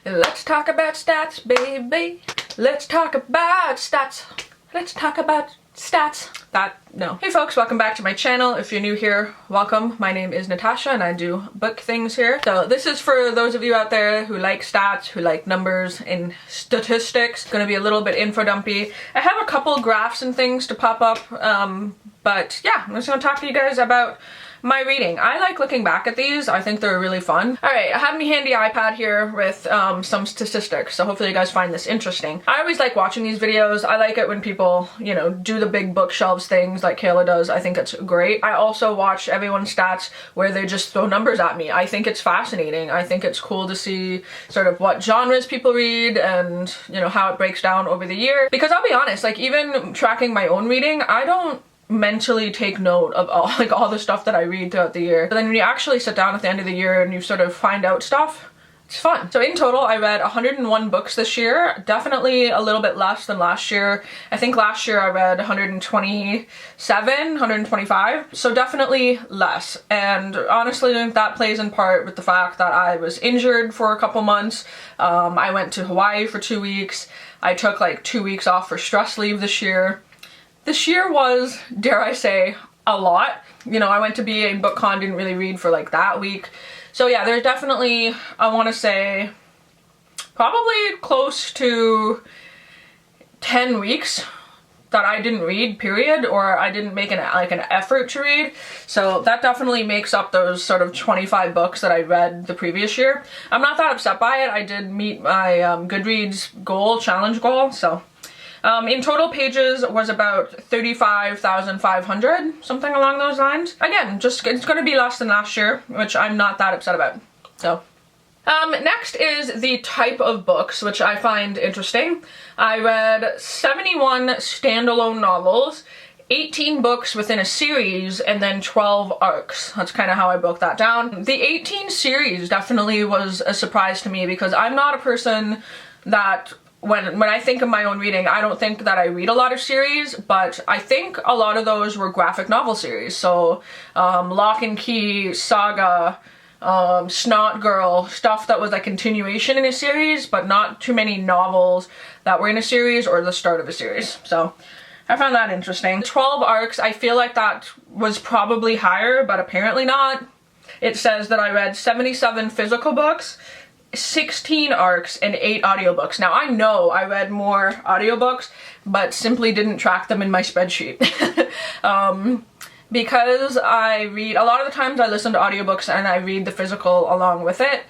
Let's talk about stats, baby. Let's talk about stats. Let's talk about stats. No. Hey folks, welcome back to my channel. If you're new here, welcome. My name is Natasha and I do book things here. So this is for those of you out there who like stats, who like numbers and statistics. It's gonna be a little bit info dumpy. I have a couple graphs and things to pop up, but yeah, I'm just gonna talk to you guys about my reading. I like looking back at these. I think they're really fun. Alright, I have my handy iPad here with some statistics, so hopefully you guys find this interesting. I always like watching these videos. I like it when people, you know, do the big bookshelves things like Kayla does. I think it's great. I also watch everyone's stats where they just throw numbers at me. I think it's fascinating. I think it's cool to see sort of what genres people read and, you know, how it breaks down over the year. Because I'll be honest, like even tracking my own reading, I don't mentally take note of all the stuff that I read throughout the year. But then when you actually sit down at the end of the year and you sort of find out stuff, it's fun. So in total, I read 101 books this year, definitely a little bit less than last year. I think last year I read 127, 125, so definitely less. And honestly, that plays in part with the fact that I was injured for a couple months. I went to Hawaii for 2 weeks. I took like 2 weeks off for stress leave this year. This year was, dare I say, a lot. You know, I went to BA and BookCon, didn't really read for like that week. So yeah, there's definitely, I want to say, probably close to 10 weeks that I didn't read, period, or I didn't make an effort to read. So that definitely makes up those sort of 25 books that I read the previous year. I'm not that upset by it. I did meet my Goodreads challenge goal, so. In total pages was about 35,500, something along those lines. Again, just it's going to be less than last year, which I'm not that upset about. So, next is the type of books, which I find interesting. I read 71 standalone novels, 18 books within a series, and then 12 arcs. That's kind of how I broke that down. The 18 series definitely was a surprise to me because I'm not a person that when I think of my own reading, I don't think that I read a lot of series, but I think a lot of those were graphic novel series. So Lock and Key, Saga, Snot Girl, stuff that was a continuation in a series, but not too many novels that were in a series or the start of a series. So I found that interesting. 12 arcs, I feel like that was probably higher, but apparently not. It says that I read 77 physical books, 16 arcs, and 8 audiobooks. Now I know I read more audiobooks, but simply didn't track them in my spreadsheet. Because I read, a lot of the times I listen to audiobooks and I read the physical along with it.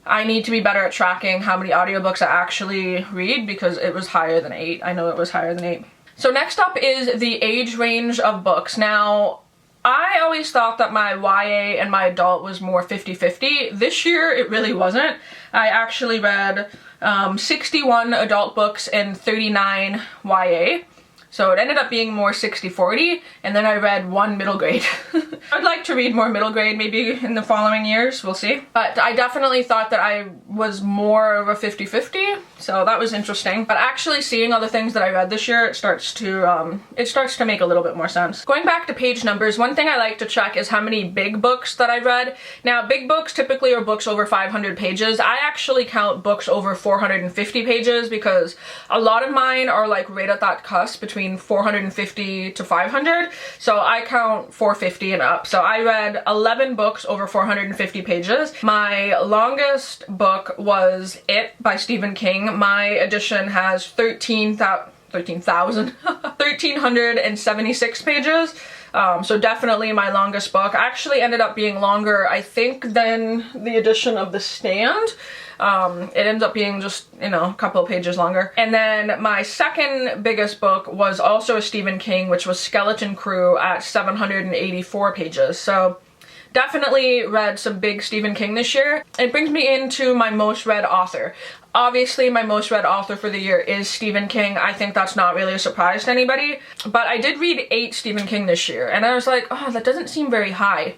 I need to be better at tracking how many audiobooks I actually read because it was higher than 8. I know it was higher than 8. So next up is the age range of books. Now, I always thought that my YA and my adult was more 50-50. This year, it really wasn't. I actually read 61 adult books and 39 YA. So it ended up being more 60-40, and then I read 1 middle grade. I'd like to read more middle grade maybe in the following years, we'll see. But I definitely thought that I was more of a 50-50, so that was interesting. But actually seeing all the things that I read this year, it starts to make a little bit more sense. Going back to page numbers, one thing I like to check is how many big books that I read. Now, big books typically are books over 500 pages. I actually count books over 450 pages because a lot of mine are like right at that cusp between 450 to 500, so I count 450 and up. So I read 11 books over 450 pages. My longest book was It by Stephen King. My edition has 1376 pages. So definitely my longest book. Actually ended up being longer, I think, than the edition of The Stand. It ends up being just, you know, a couple of pages longer. And then my second biggest book was also a Stephen King, which was Skeleton Crew at 784 pages. So definitely read some big Stephen King this year. It brings me into my most read author. Obviously, my most read author for the year is Stephen King. I think that's not really a surprise to anybody. But I did read 8 Stephen King this year, and I was like, oh, that doesn't seem very high.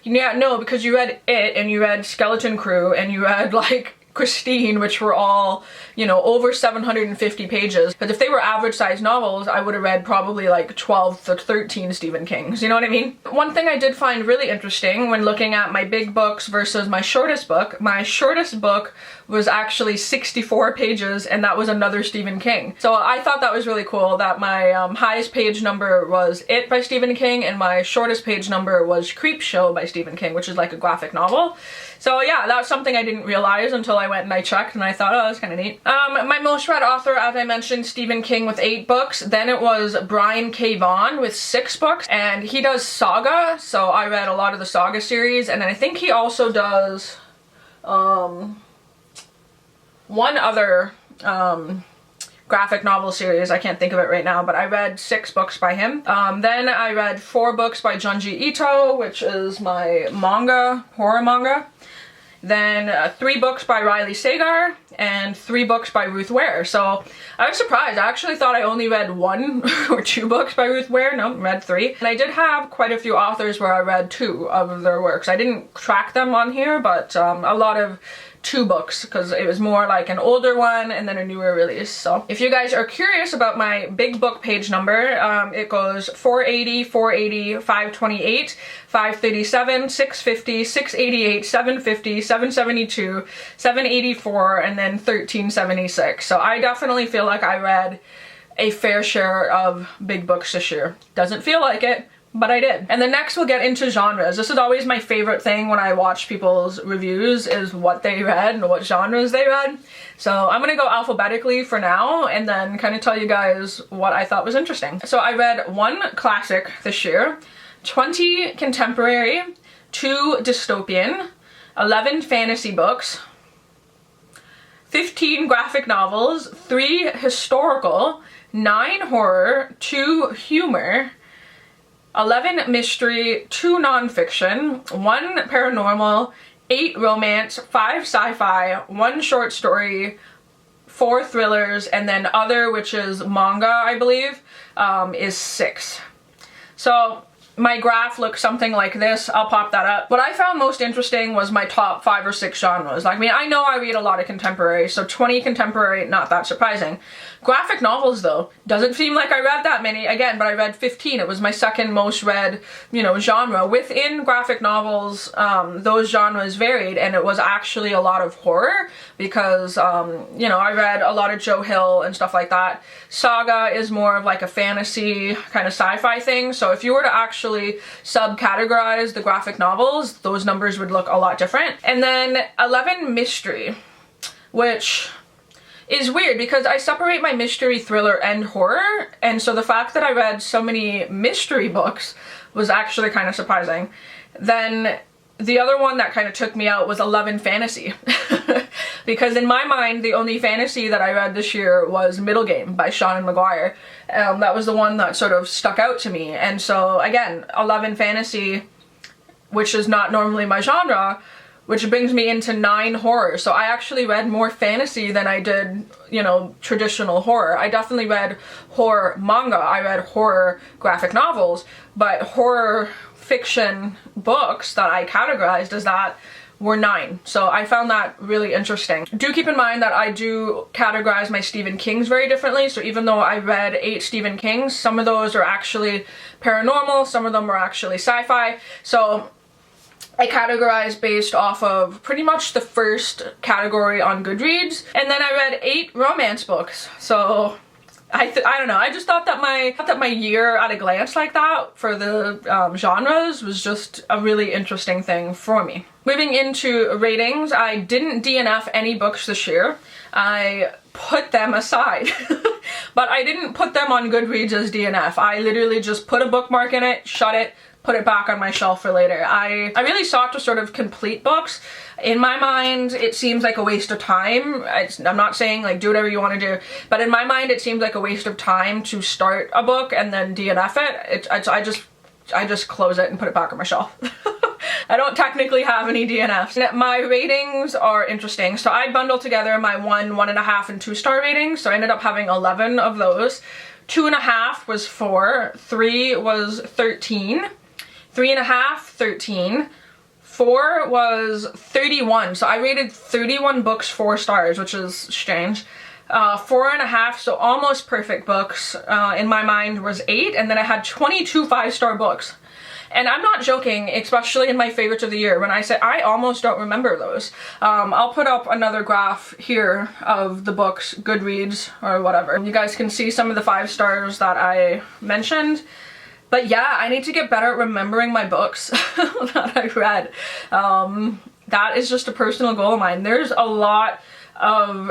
Yeah, no, because you read It, and you read Skeleton Crew, and you read, like, Christine, which were all, you know, over 750 pages. But if they were average sized novels, I would have read probably like 12 to 13 Stephen Kings, you know what I mean? One thing I did find really interesting when looking at my big books versus my shortest book was actually 64 pages, and that was another Stephen King. So I thought that was really cool that my highest page number was It by Stephen King, and my shortest page number was Creepshow by Stephen King, which is like a graphic novel. So yeah, that was something I didn't realize until I went and I checked, and I thought, oh, that's kind of neat. My most read author, as I mentioned, Stephen King with 8 books. Then it was Brian K. Vaughan with 6 books, and he does saga, so I read a lot of the saga series, and I think he also does one other graphic novel series. I can't think of it right now, but I read 6 books by him. Then I read 4 books by Junji Ito, which is my manga, horror manga. Then 3 books by Riley Sagar, and 3 books by Ruth Ware. So I was surprised. I actually thought I only read 1 or 2 books by Ruth Ware. No, read 3. And I did have quite a few authors where I read 2 of their works. I didn't track them on here, but a lot of 2 books, because it was more like an older one and then a newer release. So if you guys are curious about my big book page number, it goes 480, 480, 528, 537, 650, 688, 750, 772, 784, and then 1376. So I definitely feel like I read a fair share of big books this year. Doesn't feel like it, but I did. And then next we'll get into genres. This is always my favorite thing when I watch people's reviews, is what they read and what genres they read. So I'm gonna go alphabetically for now and then kind of tell you guys what I thought was interesting. So I read 1 classic this year, 20 contemporary, 2 dystopian, 11 fantasy books, 15 graphic novels, 3 historical, 9 horror, 2 humor, 11 mystery, 2 nonfiction, 1 paranormal, 8 romance, 5 sci-fi, 1 short story, 4 thrillers, and then other, which is manga, I believe, is 6. So my graph looks something like this. I'll pop that up. What I found most interesting was my top 5 or 6 genres. Like, I mean, I know I read a lot of contemporary, so 20 contemporary, not that surprising. Graphic novels, though, doesn't seem like I read that many, again, but I read 15. It was my second most read, you know, genre. Within graphic novels, those genres varied, and it was actually a lot of horror, because, you know, I read a lot of Joe Hill and stuff like that. Saga is more of like a fantasy kind of sci-fi thing, so if you were to actually subcategorize the graphic novels, those numbers would look a lot different. And then 11 mystery, which is weird because I separate my mystery, thriller, and horror, and so the fact that I read so many mystery books was actually kind of surprising. Then the other one that kind of took me out was 11 fantasy. Because in my mind, the only fantasy that I read this year was Middle Game by Seanan McGuire. That was the one that sort of stuck out to me. And so again, 11 fantasy, which is not normally my genre, which brings me into 9 horror. So I actually read more fantasy than I did, you know, traditional horror. I definitely read horror manga, I read horror graphic novels, but horror fiction books that I categorized as that were 9. So I found that really interesting. Do keep in mind that I do categorize my Stephen Kings very differently. So even though I read 8 Stephen Kings, some of those are actually paranormal, some of them are actually sci-fi. So I categorize based off of pretty much the first category on Goodreads. And then I read 8 romance books. So I don't know, I just thought that my year at a glance like that for the genres was just a really interesting thing for me. Moving into ratings, I didn't DNF any books this year. I put them aside. But I didn't put them on Goodreads as DNF. I literally just put a bookmark in it, shut it, put it back on my shelf for later. I really sought to sort of complete books. In my mind, it seems like a waste of time. I'm not saying like do whatever you want to do, but in my mind it seems like a waste of time to start a book and then DNF it. I just close it and put it back on my shelf. I don't technically have any DNFs. My ratings are interesting. So I bundled together my 1, 1.5, and 2-star ratings. So I ended up having 11 of those. 2.5 was 4, 3 was 13, 3.5, 13, 4 was 31. So I rated 31 books 4 stars, which is strange. 4.5, so almost perfect books in my mind was 8, and then I had 22 5-star books. And I'm not joking, especially in my favorites of the year, when I say I almost don't remember those. I'll put up another graph here of the books, Goodreads or whatever. You guys can see some of the 5 stars that I mentioned. But yeah, I need to get better at remembering my books that I read. That is just a personal goal of mine. There's a lot of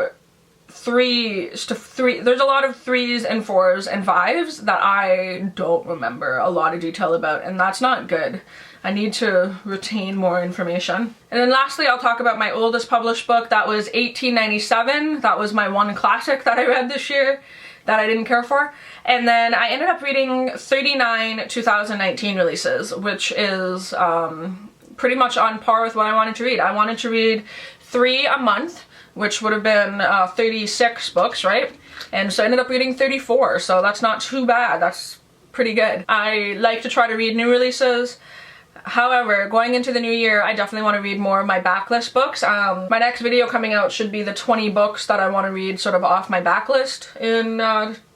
there's a lot of 3s and 4s and 5s that I don't remember a lot of detail about, and that's not good. I need to retain more information. And then lastly, I'll talk about my oldest published book. That was 1897. That was my one classic that I read this year that I didn't care for. And then I ended up reading 39 2019 releases, which is pretty much on par with what I wanted to read. I wanted to read 3 a month, which would have been 36 books, right? And so I ended up reading 34, so that's not too bad. That's pretty good. I like to try to read new releases. However, going into the new year, I definitely want to read more of my backlist books. My next video coming out should be the 20 books that I want to read sort of off my backlist in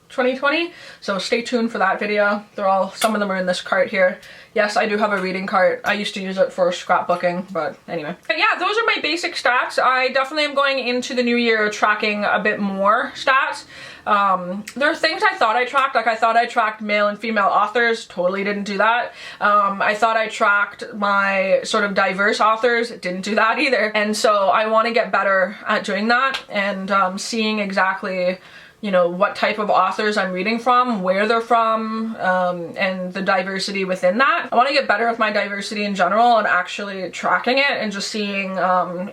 2020, so stay tuned for that video. Some of them are in this cart here. Yes, I do have a reading cart. I used to use it for scrapbooking, but anyway. But yeah, those are my basic stats. I definitely am going into the new year tracking a bit more stats. There are things I thought I tracked, like I thought I tracked male and female authors, totally didn't do that. I thought I tracked my sort of diverse authors, didn't do that either. And so I want to get better at doing that and seeing exactly, you know, what type of authors I'm reading from, where they're from, and the diversity within that. I want to get better with my diversity in general and actually tracking it and just seeing,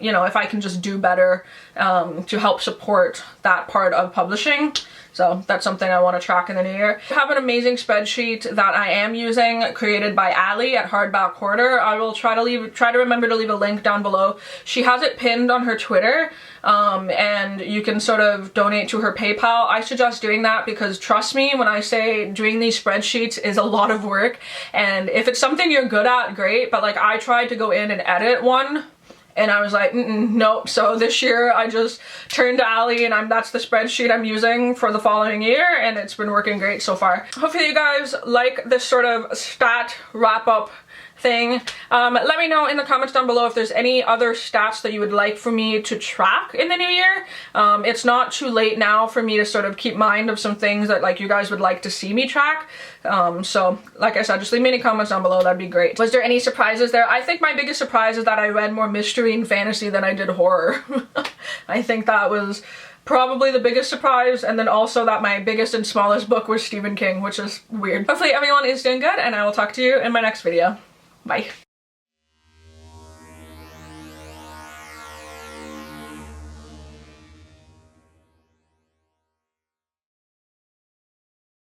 you know, if I can just do better to help support that part of publishing. So that's something I want to track in the new year. I have an amazing spreadsheet that I am using, created by Allie at Hardback Hoarder. I will try to remember to leave a link down below. She has it pinned on her Twitter, and you can sort of donate to her PayPal. I suggest doing that because trust me when I say doing these spreadsheets is a lot of work, and if it's something you're good at, great, but like I tried to go in and edit one and I was like, nope. So this year I just turned to Allie and that's the spreadsheet I'm using for the following year, and it's been working great so far. Hopefully you guys like this sort of stat wrap up thing. Let me know in the comments down below if there's any other stats that you would like for me to track in the new year. It's not too late now for me to sort of keep mind of some things that like you guys would like to see me track. So like I said, just leave me any comments down below, that'd be great. Was there any surprises there? I think my biggest surprise is that I read more mystery and fantasy than I did horror. I think that was probably the biggest surprise, and then also that my biggest and smallest book was Stephen King, which is weird. Hopefully everyone is doing good, and I will talk to you in my next video. Bye.